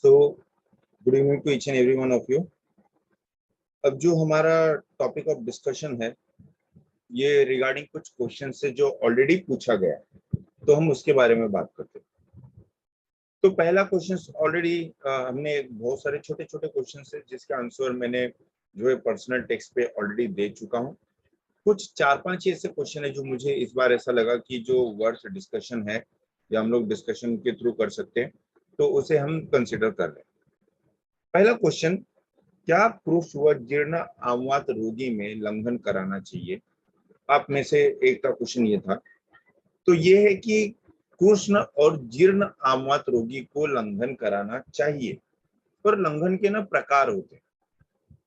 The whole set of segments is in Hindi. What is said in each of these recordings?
So good evening to each and every one of you. अब जो हमारा टॉपिक ऑफ डिस्कशन है ये रिगार्डिंग कुछ क्वेश्चन से जो ऑलरेडी पूछा गया है, तो हम उसके बारे में बात करते हैं। तो पहला क्वेश्चन ऑलरेडी हमने बहुत सारे छोटे छोटे क्वेश्चन है जिसका आंसर मैंने जो है पर्सनल टेक्स्ट पे ऑलरेडी दे चुका हूँ। कुछ 4-5 ऐसे क्वेश्चन है जो मुझे इस बार ऐसा लगा कि जो वर्ड्स डिस्कशन है या हम लोग डिस्कशन के थ्रू कर सकते हैं, तो उसे हम कंसिडर कर रहे हैं। पहला क्वेश्चन, क्या पुरुष व जीर्ण आमवात रोगी में लंघन कराना चाहिए? आप में से एक का क्वेश्चन ये था। तो ये है कि कृष्ण और जीर्ण आमवात रोगी को लंघन कराना चाहिए, पर लंघन के ना प्रकार होते हैं।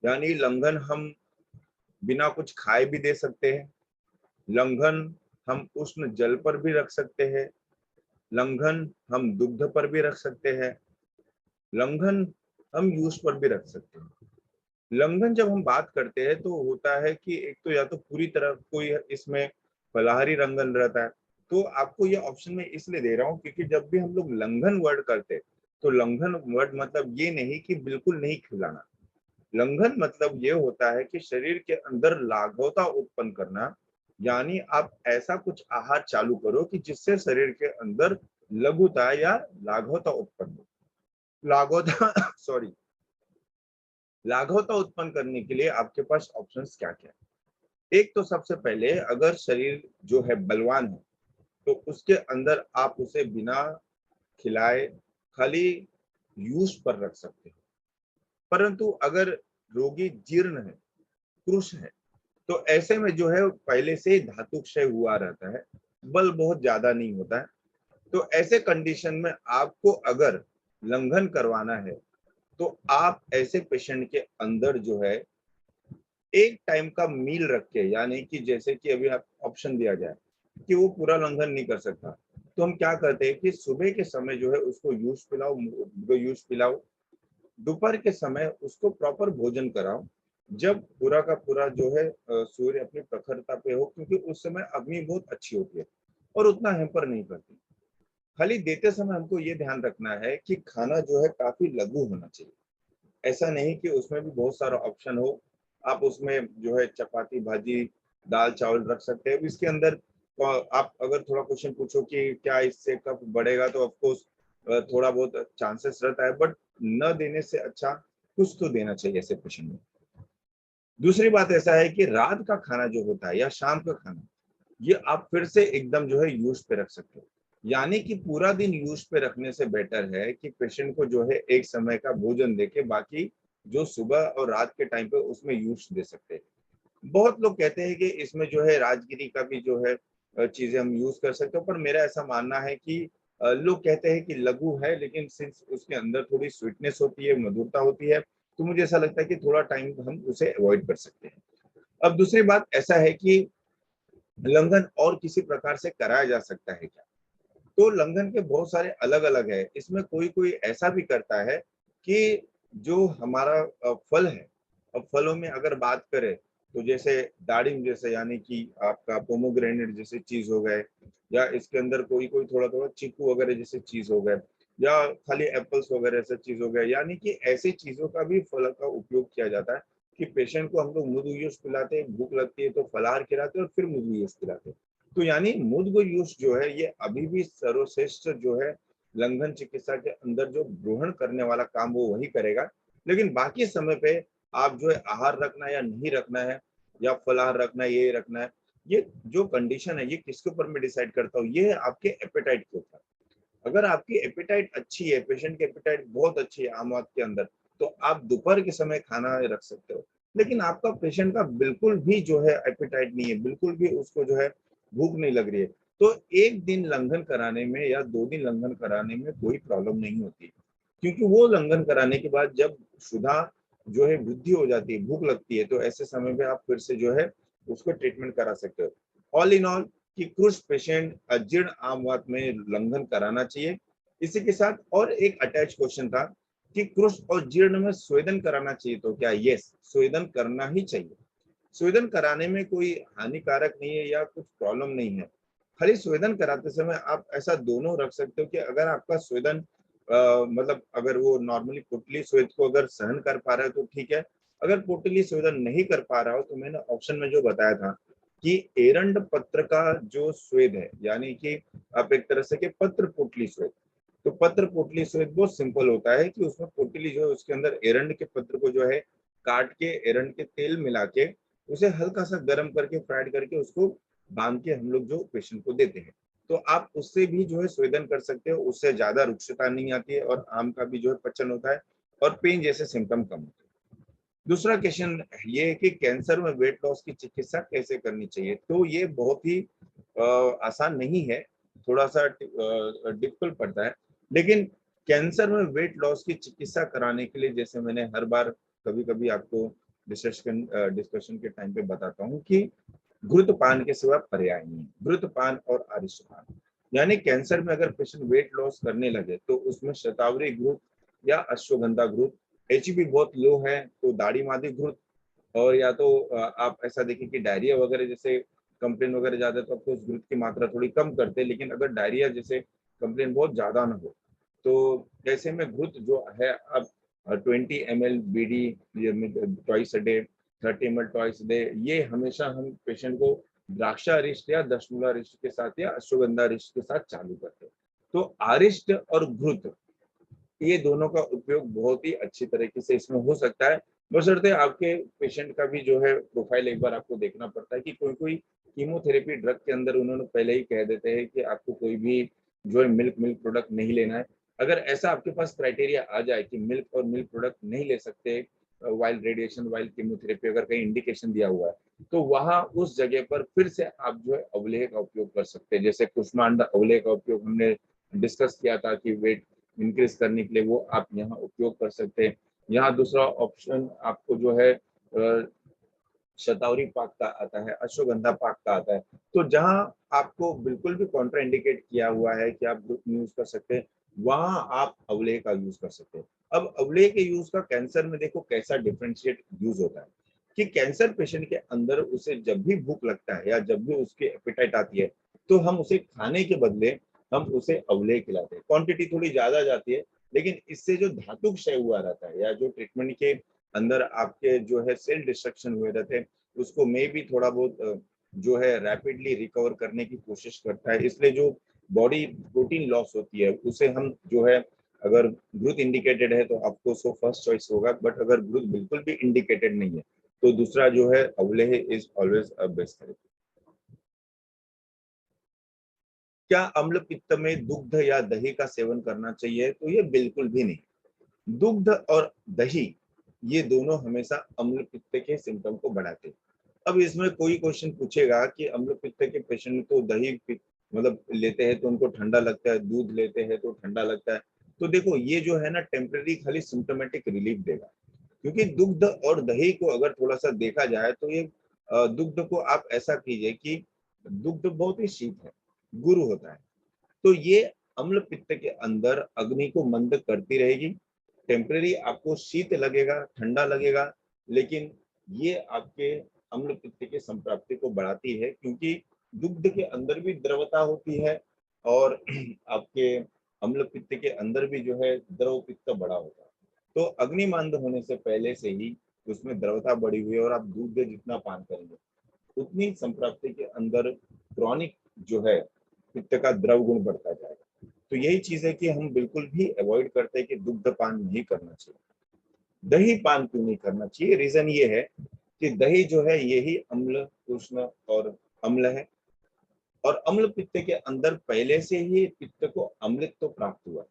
यानी लंघन हम बिना कुछ खाए भी दे सकते हैं, लंघन हम उष्ण जल पर भी रख सकते हैं, लंघन हम दुग्ध पर भी रख सकते हैं, लंघन हम यूज पर भी रख सकते हैं। लंघन जब हम बात करते हैं तो होता है कि एक तो या तो पूरी तरह कोई इसमें फलाहारी लंघन रहता है। तो आपको ये ऑप्शन में इसलिए दे रहा हूँ क्योंकि जब भी हम लोग लंघन वर्ड करते हैं तो लंघन वर्ड मतलब ये नहीं कि बिल्कुल नहीं खिलाना। लंघन मतलब ये होता है कि शरीर के अंदर लाघवता उत्पन्न करना। यानी आप ऐसा कुछ आहार चालू करो कि जिससे शरीर के अंदर लघुता या लाघवता उत्पन्न हो। लाघवता सॉरी लाघवता उत्पन्न करने के लिए आपके पास ऑप्शंस क्या क्या है? एक तो सबसे पहले अगर शरीर जो है बलवान है तो उसके अंदर आप उसे बिना खिलाए खाली यूज पर रख सकते हैं। परंतु अगर रोगी जीर्ण है, कृश है, तो ऐसे में जो है पहले से ही धातु क्षय हुआ रहता है, बल बहुत ज्यादा नहीं होता है। तो ऐसे कंडीशन में आपको अगर लंघन करवाना है तो आप ऐसे पेशेंट के अंदर जो है एक टाइम का मील रख के, यानी कि जैसे कि अभी आप ऑप्शन दिया जाए कि वो पूरा लंघन नहीं कर सकता, तो हम क्या करते हैं कि सुबह के समय जो है उसको यूज पिलाओ, दोपहर के समय उसको प्रॉपर भोजन कराओ। जब पूरा का पूरा जो है सूर्य अपनी प्रखरता पे हो, क्योंकि उस समय अग्नि बहुत अच्छी होती है और उतना हैम्पर नहीं करती। खाली देते समय हमको ये ध्यान रखना है कि खाना जो है काफी लघु होना चाहिए। ऐसा नहीं कि उसमें भी बहुत सारा ऑप्शन हो। आप उसमें जो है चपाती भाजी दाल चावल रख सकते हैं। इसके अंदर आप अगर थोड़ा क्वेश्चन पूछो कि क्या इससे कफ बढ़ेगा, तो ऑफकोर्स थोड़ा बहुत चांसेस रहता है, बट न देने से अच्छा कुछ तो देना चाहिए ऐसे क्वेश्चन में। दूसरी बात ऐसा है कि रात का खाना जो होता है या शाम का खाना, ये आप फिर से एकदम जो है यूज पे रख सकते हो। यानी कि पूरा दिन यूज पे रखने से बेटर है कि पेशेंट को जो है एक समय का भोजन देके बाकी जो सुबह और रात के टाइम पे उसमें यूज दे सकते हैं। बहुत लोग कहते हैं कि इसमें जो है राजगिरी का भी जो है चीजें हम यूज कर सकते हो, पर मेरा ऐसा मानना है कि लोग कहते हैं कि लघु है, लेकिन सिंस उसके अंदर थोड़ी स्वीटनेस होती है, मधुरता होती है, तो मुझे ऐसा लगता है कि थोड़ा टाइम हम उसे अवॉइड कर सकते हैं। अब दूसरी बात ऐसा है कि लंघन और किसी प्रकार से कराया जा सकता है क्या? तो लंघन के बहुत सारे अलग अलग है। इसमें कोई कोई ऐसा भी करता है कि जो हमारा फल है, अब फलों में अगर बात करें तो जैसे दाड़िम जैसे, यानी कि आपका पोमोग्रेनेट जैसे चीज हो गए, या इसके अंदर कोई कोई थोड़ा थोड़ा चीकू वगैरह जैसे चीज हो गए, या खाली एप्पल्स वगैरह ऐसे चीज हो गए। यानी कि ऐसी चीजों का भी फल का उपयोग किया जाता है कि पेशेंट को हम लोग मुद यूज पिलाते हैं, भूख लगती है तो फलाहार खिलाते हैं और फिर मुद यूज पिलाते हैं। तो यानी मुद्ग यूज जो है ये अभी भी सर्वश्रेष्ठ जो है लंघन चिकित्सा के अंदर जो ग्रहण करने वाला काम वो वही करेगा। लेकिन बाकी समय पे आप जो है आहार रखना या नहीं रखना है, या फलाहार रखना है, ये रखना है, ये जो कंडीशन है ये किसके ऊपर मैं डिसाइड करता हूँ, ये है आपके एपेटाइट के ऊपर। अगर आपकी एपेटाइट अच्छी है, पेशेंट की एपेटाइट बहुत अच्छी है आमवाद के अंदर, तो आप दोपहर के समय खाना रख सकते हो। लेकिन आपका पेशेंट का बिल्कुल भी जो है एपेटाइट नहीं है, बिल्कुल भी उसको जो है भूख नहीं लग रही है, तो एक दिन लंघन कराने में या 2 दिन लंघन कराने में कोई प्रॉब्लम नहीं होती। क्योंकि वो लंघन कराने के बाद जब सुधा जो है वृद्धि हो जाती है, भूख लगती है, तो ऐसे समय में आप फिर से जो है उसको ट्रीटमेंट करा सकते हो। ऑल इन ऑल कि कुछ पेशेंट अजीर्ण आमवात में लंघन कराना चाहिए। इसी के साथ और एक अटैच क्वेश्चन था कि क्रुश और जीर्ण में स्वेदन कराना चाहिए, तो क्या? यस, स्वेदन करना ही चाहिए। स्वेदन कराने में कोई हानिकारक नहीं है या कुछ प्रॉब्लम नहीं है। खाली स्वेदन कराते समय आप ऐसा दोनों रख सकते हो कि अगर आपका स्वेदन मतलब अगर वो नॉर्मली पोटली स्वेद को अगर सहन कर पा रहा है तो ठीक है, अगर पोटली स्वेदन नहीं कर पा रहा हो तो मैंने ऑप्शन में जो बताया था कि एरंड पत्र का जो स्वेद है, यानी कि आप एक तरह से कि पत्र पोटली स्वेद, तो पत्र पोटली स्वेद बहुत सिंपल होता है कि उसमें पोटली जो है उसके अंदर एरंड के पत्र को जो है काट के एरंड के तेल मिला के उसे हल्का सा गर्म करके फ्राइड करके उसको बांध के हम लोग जो पेशेंट को देते हैं, तो आप उससे भी जो है स्वेदन कर सकते हो, उससे ज्यादा रुक्षता नहीं आती है और आम का भी जो है पचन होता है और पेन जैसे सिम्टम कम होते हैं। दूसरा क्वेश्चन ये है कि कैंसर में वेट लॉस की चिकित्सा कैसे करनी चाहिए, तो ये बहुत ही आसान नहीं है, थोड़ा सा डिफिकल्ट पड़ता है, लेकिन कैंसर में वेट लॉस की चिकित्सा कराने के लिए जैसे मैंने हर बार कभी कभी आपको डिस्कशन के टाइम पे बताता हूँ कि घृतपान के सिवा पर्याय नहीं, घृतपान और आरिष्टपान, यानी कैंसर में अगर पेशेंट वेट लॉस करने लगे तो उसमें शतावरी घृत या अश्वगंधा घृत, एचबी बहुत लो है तो दाढ़ी मादी घृत, और या तो आप ऐसा देखें कि डायरिया वगैरह जैसे कंप्लेन वगैरह ज्यादा है तो आपको उस घृत की मात्रा थोड़ी कम करते हैं, लेकिन अगर डायरिया जैसे कंप्लेन बहुत ज्यादा ना हो तो ऐसे में घृत जो है अब 20 ml BD twice a day, 30 ml twice day, ये हमेशा हम पेशेंट को द्राक्षा अरिष्ट या दशमूला अरिष्ट के साथ या अश्वगंधा अरिष्ट के साथ चालू करते हैं। तो अरिष्ट और घृत ये दोनों का उपयोग बहुत ही अच्छी तरीके से इसमें हो सकता है, बशर्ते आपके पेशेंट का भी जो है प्रोफाइल एक बार आपको देखना पड़ता है कि कोई कोई कीमोथेरेपी ड्रग के अंदर उन्होंने पहले ही कह देते हैं कि आपको कोई भी जो है मिल्क प्रोडक्ट नहीं लेना है। अगर ऐसा आपके पास क्राइटेरिया आ जाए कि मिल्क और मिल्क प्रोडक्ट नहीं ले सकते वाइल रेडिएशन वाइल कीमोथेरेपी, अगर कहीं इंडिकेशन दिया हुआ है तो वहां उस जगह पर फिर से आप जो है अवलेह का उपयोग कर सकते हैं, जैसे कुष्मांडा अवलेह का उपयोग हमने डिस्कस किया था कि वेट इंक्रीज करने के लिए वो आप यहाँ उपयोग कर सकते हैं। यहाँ दूसरा ऑप्शन आपको जो है शतावरी पाक का आता है, अश्वगंधा पाक का आता है, तो जहां आपको बिल्कुल भी कॉन्ट्रा इंडिकेट किया हुआ है कि आप ग्रुप यूज कर सकते हैं वहां आप अवलेह का यूज कर सकते हैं। अब अवलेह के यूज का कैंसर में देखो कैसा डिफरेंशिएट यूज होता है कि कैंसर पेशेंट के अंदर उसे जब भी भूख लगता है या जब भी उसके एपेटाइट आती है तो हम उसे खाने के बदले हम उसे अवलेह खिलाते हैं, क्वांटिटी थोड़ी ज्यादा जाती है, लेकिन इससे जो धातु क्षय हुआ रहता है या जो ट्रीटमेंट के अंदर आपके जो है सेल डिस्ट्रक्शन हुए रहते हैं उसको मे भी थोड़ा बहुत जो है रैपिडली रिकवर करने की कोशिश करता है, इसलिए जो बॉडी प्रोटीन लॉस होती है उसे हम जो है अगर ग्रोथ इंडिकेटेड है तो आपको सो फर्स्ट चॉइस होगा, बट अगर ग्रोथ बिल्कुल भी इंडिकेटेड नहीं है तो दूसरा जो है अवलेह is always a best therapy. क्या अम्ल पित्त में दुग्ध या दही का सेवन करना चाहिए, तो ये बिल्कुल भी नहीं। दुग्ध और दही ये दोनों हमेशा अम्ल पित्त के सिम्टम को बढ़ाते हैं। अब इसमें कोई क्वेश्चन पूछेगा कि अम्ल पित्त के पेशेंट तो दही मतलब लेते हैं तो उनको ठंडा लगता है, दूध लेते हैं तो ठंडा लगता है, तो देखो ये जो है ना टेम्परेरी खाली सिम्टोमेटिक रिलीफ देगा, क्योंकि दुग्ध और दही को अगर थोड़ा सा देखा जाए तो ये दुग्ध को आप ऐसा कीजिए कि दुग्ध बहुत ही शीत है, गुरु होता है, तो ये अम्ल पित्त के अंदर अग्नि को मंद करती रहेगी, टेम्परेरी आपको शीत लगेगा ठंडा लगेगा, लेकिन ये आपके अम्ल पित्त के संप्राप्ति को बढ़ाती है, क्योंकि दुग्ध के अंदर भी द्रवता होती है और आपके अम्ल पित्त के अंदर भी जो है द्रव पित्त बड़ा होता है, तो अग्निमांद होने से पहले से ही उसमें द्रवता बढ़ी हुई है और आप दूध जितना पान करेंगे उतनी संप्राप्ति के अंदर क्रॉनिक जो है पित्त का द्रव गुण बढ़ता जाएगा। तो यही चीज है कि हम बिल्कुल भी अवॉइड करते हैं कि दुग्ध पान नहीं करना चाहिए। दही पान क्यों नहीं करना चाहिए, रीजन ये है कि दही जो है यही अम्ल उष्ण और अम्ल है, और अम्ल पित्त के अंदर पहले से ही पित्त को अम्लित तो प्राप्त हुआ।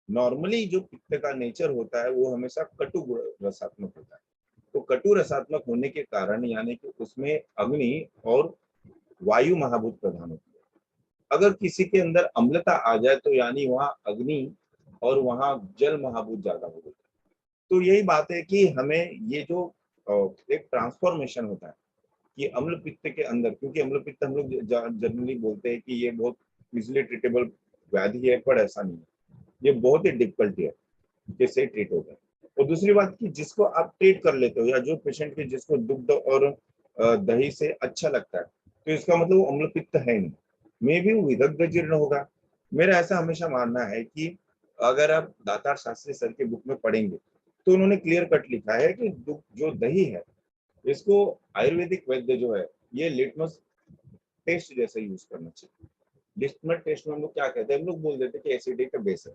नॉर्मली जो पित्त का नेचर होता है वो हमेशा कटु रसात्मक होता है, तो कटु रसात्मक होने के कारण यानी कि उसमें अग्नि और वायु महाभूत प्रधान होती है। अगर किसी के अंदर अम्लता आ जाए तो यानी वहां अग्नि और वहां जल महाभूत ज्यादा हो जाता है। तो यही बात है कि हमें ये जो एक ट्रांसफॉर्मेशन होता है कि अम्ल पित्त के अंदर, क्योंकि अम्ल पित्त हम लोग जनरली बोलते हैं कि ये बहुत इजिली ट्रीटेबल व्याधि है, पर ऐसा नहीं है, ये बहुत ही डिफिकल्टी है कैसे ट्रीट होता है। और दूसरी बात कि जिसको आप ट्रीट कर लेते हो या जो पेशेंट के जिसको दुग्ध और दही से अच्छा लगता है तो इसका मतलब वो अम्ल पित्त है नहीं, मे भी वो विदग्ध जीर्ण होगा। मेरा ऐसा हमेशा मानना है कि अगर आप दातार शास्त्री सर के बुक में पढ़ेंगे तो उन्होंने क्लियर कट लिखा है कि जो दही है इसको आयुर्वेदिक वैद्य जो है ये लिटमस टेस्ट जैसे यूज करना चाहिए। लिटमस टेस्ट में हम लोग क्या कहते हैं, हम लोग बोल देते हैं कि एसिडिटी का बेस है।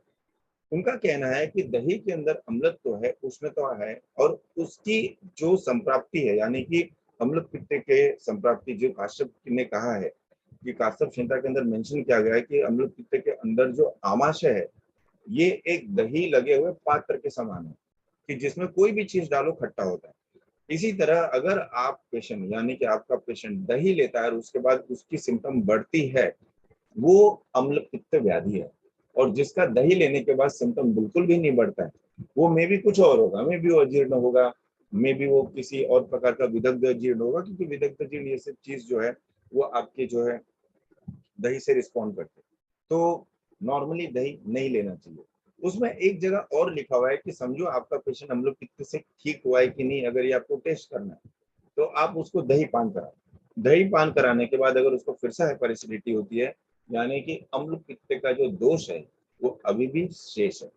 उनका कहना है कि दही के अंदर अम्लत्व तो है, उसमें तो है, और उसकी जो संप्राप्ति है यानी कि अम्ल पित्त के संप्राप्ति, जो काश्यप ने कहा है कि काश्यप संहिता के अंदर मेंशन किया गया है कि अम्ल पित्त के अंदर जो आमाशय है ये एक दही लगे हुए पात्र के समान है कि जिसमें कोई भी चीज डालो खट्टा होता है। इसी तरह अगर आप पेशेंट यानी कि आपका पेशेंट दही लेता है और उसके बाद उसकी सिम्टम बढ़ती है, वो अम्ल पित्त व्याधि है। और जिसका दही लेने के बाद सिम्टम बिल्कुल भी नहीं बढ़ता है, वो मे भी कुछ और होगा, मे भी वो अजीर्ण होगा, मे भी वो किसी और प्रकार का विदग्ध अजीर्ण होगा, क्योंकि विदग्ध अजीर्ण ये सब चीज जो है वो आपके जो है दही से रिस्पॉन्ड करते हैं। तो नॉर्मली दही नहीं लेना चाहिए। उसमें एक जगह और लिखा हुआ है कि समझो आपका पेशेंट अम्ल पित्त से ठीक हुआ है कि नहीं, अगर ये आपको टेस्ट करना है तो आप उसको दही पान करा। दही पान कराने के बाद अगर उसको फिर से हाइपरएसिडिटी होती है यानी कि अम्ल पित्त का जो दोष है वो अभी भी शेष है।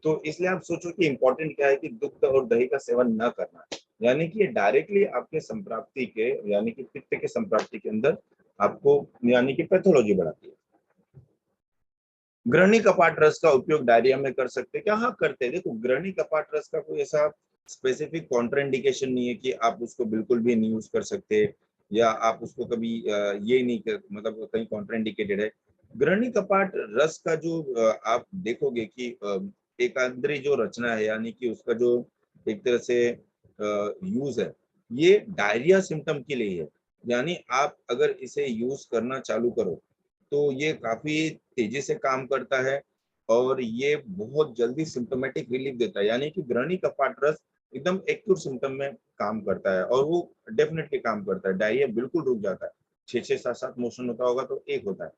तो इसलिए आप सोचो कि इंपॉर्टेंट क्या है कि दुग्ध और दही का सेवन न करना है, यानी कि ये डायरेक्टली आपके संप्राप्ति के यानी कि पित्त के संप्राप्ति के अंदर आपको यानी कि पैथोलॉजी बढ़ाती है। ग्रहणी कपाट रस का उपयोग डायरिया में कर सकते हैं क्या? हाँ करते हैं। देखो ग्रहणी कपाट रस का कोई ऐसा स्पेसिफिक कॉन्ट्राइंडिकेशन नहीं है कि आप उसको बिल्कुल भी नहीं यूज कर सकते या आप उसको कभी ये नहीं कर, मतलब कहीं कॉन्ट्राइंडिकेटेड है। ग्रहणी कपाट रस का जो आप देखोगे कि एकांद्री जो रचना है यानी कि उसका जो एक तरह से यूज है ये डायरिया सिम्टम के लिए है। यानी आप अगर इसे यूज करना चालू करो तो ये काफी तेजी से काम करता है और ये बहुत जल्दी सिम्टोमेटिक रिलीफ देता है। यानी कि ग्रहणी कपाट रस एकदम एक्यूट सिम्टम में काम करता है और वो डेफिनेटली काम करता है। डायरिया बिल्कुल रुक जाता है। 6-6 7-7 मोशन होता होगा तो एक होता है।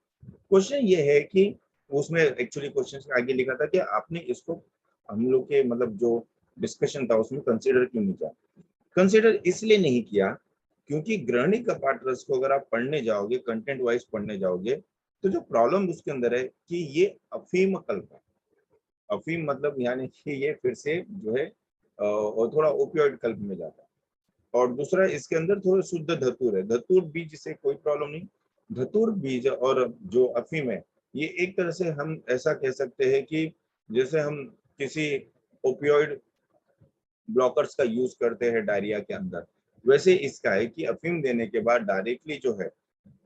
क्वेश्चन ये है कि उसमें एक्चुअली क्वेश्चन आगे लिखा था कि आपने इसको हम लोग के मतलब जो डिस्कशन था उसमें कंसिडर क्यों नहीं किया? कंसिडर इसलिए नहीं किया क्योंकि ग्रहणी कपाट रस को अगर आप पढ़ने जाओगे, कंटेंट वाइज पढ़ने जाओगे, तो जो प्रॉब्लम उसके अंदर है कि ये अफीम कल्प है। अफीम मतलब यानी कि ये फिर से जो है और थोड़ा ओपियोइड कल्प में जाता है। और दूसरा इसके अंदर थोड़ा शुद्ध धतूर है। धतूर बीज से कोई प्रॉब्लम नहीं। धतूर बीज और जो अफीम है ये एक तरह से हम ऐसा कह सकते हैं कि जैसे हम किसी ओपियोइड ब्लॉकर्स का यूज करते हैं डायरिया के अंदर, वैसे इसका है कि अफीम देने के बाद डायरेक्टली जो है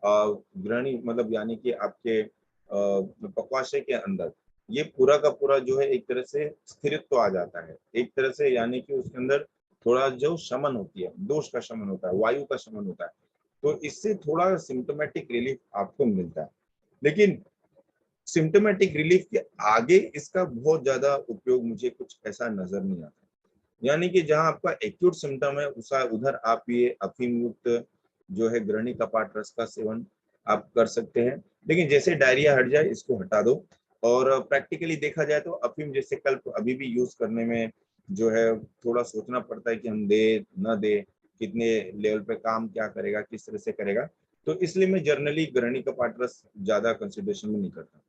ग्रहणी मतलब यानी कि आपके पक्वाशय के अंदर ये पूरा का पूरा जो है एक तरह से स्थिरत्व आ जाता है। एक तरह से यानी कि उसके अंदर थोड़ा जो शमन होती है, दोष का शमन होता है, वायु का शमन होता है, तो इससे थोड़ा सिम्टोमेटिक रिलीफ आपको मिलता है। लेकिन सिम्टोमेटिक रिलीफ के आगे इसका बहुत ज्यादा उपयोग मुझे कुछ ऐसा नजर नहीं आता। यानी कि जहां आपका एक्यूट सिम्टम है उसा उधर आप ये अफीम युक्त जो है ग्रहणी कपाट रस का सेवन आप कर सकते हैं। लेकिन जैसे डायरिया हट जाए इसको हटा दो। और प्रैक्टिकली देखा जाए तो अफीम जैसे कल्प अभी भी यूज करने में जो है थोड़ा सोचना पड़ता है कि हम दे न दे, कितने लेवल पे काम क्या करेगा, किस तरह से करेगा। तो इसलिए मैं जर्नली ग्रहणी कपाट रस ज्यादा कंसिडरेशन में नहीं करता।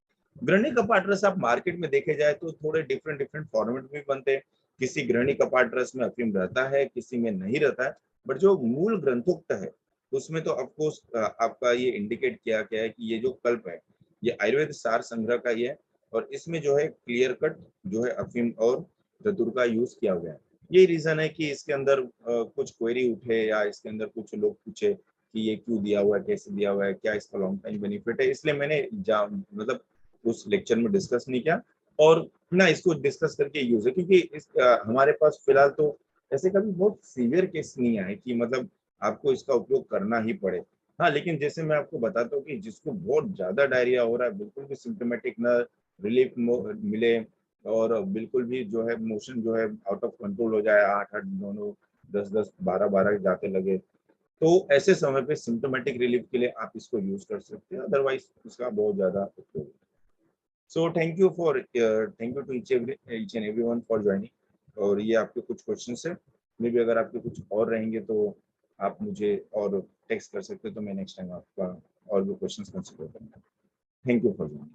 ग्रहणी कपाट रस आप मार्केट में देखे जाए तो थोड़े डिफरेंट डिफरेंट फॉर्मेट में बनते हैं। किसी ग्रहणी कपाट रस में अफीम रहता है, किसी में नहीं रहता है। बट जो मूल ग्रंथोक्त है उसमें तो ऑफकोर्स आपका ये इंडिकेट किया गया है कि ये जो कल्प है ये आयुर्वेद सार संग्रह का ही है और इसमें जो है क्लियर कट जो है अफीम और धतूर का यूज किया गया है। यही रीजन है कि इसके अंदर कुछ क्वेरी उठे या इसके अंदर कुछ लोग पूछे कि ये क्यों दिया हुआ है, कैसे दिया हुआ है, क्या इसका लॉन्ग टाइम बेनिफिट है, इसलिए मैंने मतलब उस लेक्चर में डिस्कस नहीं किया और ना इसको डिस्कस करके यूज है। क्योंकि हमारे पास फिलहाल तो ऐसे कभी बहुत सीवियर केस नहीं आए कि मतलब आपको इसका उपयोग करना ही पड़े। हाँ लेकिन जैसे मैं आपको बताता हूँ कि जिसको बहुत ज्यादा डायरिया हो रहा है, बिल्कुल भी सिम्टोमेटिक ना रिलीफ मिले और बिल्कुल भी जो है मोशन जो है आउट ऑफ कंट्रोल हो जाए, 8-8 दोनों 10-10 12-12 जाते लगे, तो ऐसे समय पे सिम्टोमेटिक रिलीफ के लिए आप इसको यूज कर सकते हैं। अदरवाइज इसका बहुत ज्यादा उपयोग। So thank you to each and everyone for joining. और ये आपके कुछ क्वेश्चंस है, मे बी अगर आपके कुछ और रहेंगे तो आप मुझे और टेक्स्ट कर सकते हो तो मैं नेक्स्ट टाइम आपका और भी क्वेश्चंस कंसिडर करूंगा। Thank you for joining.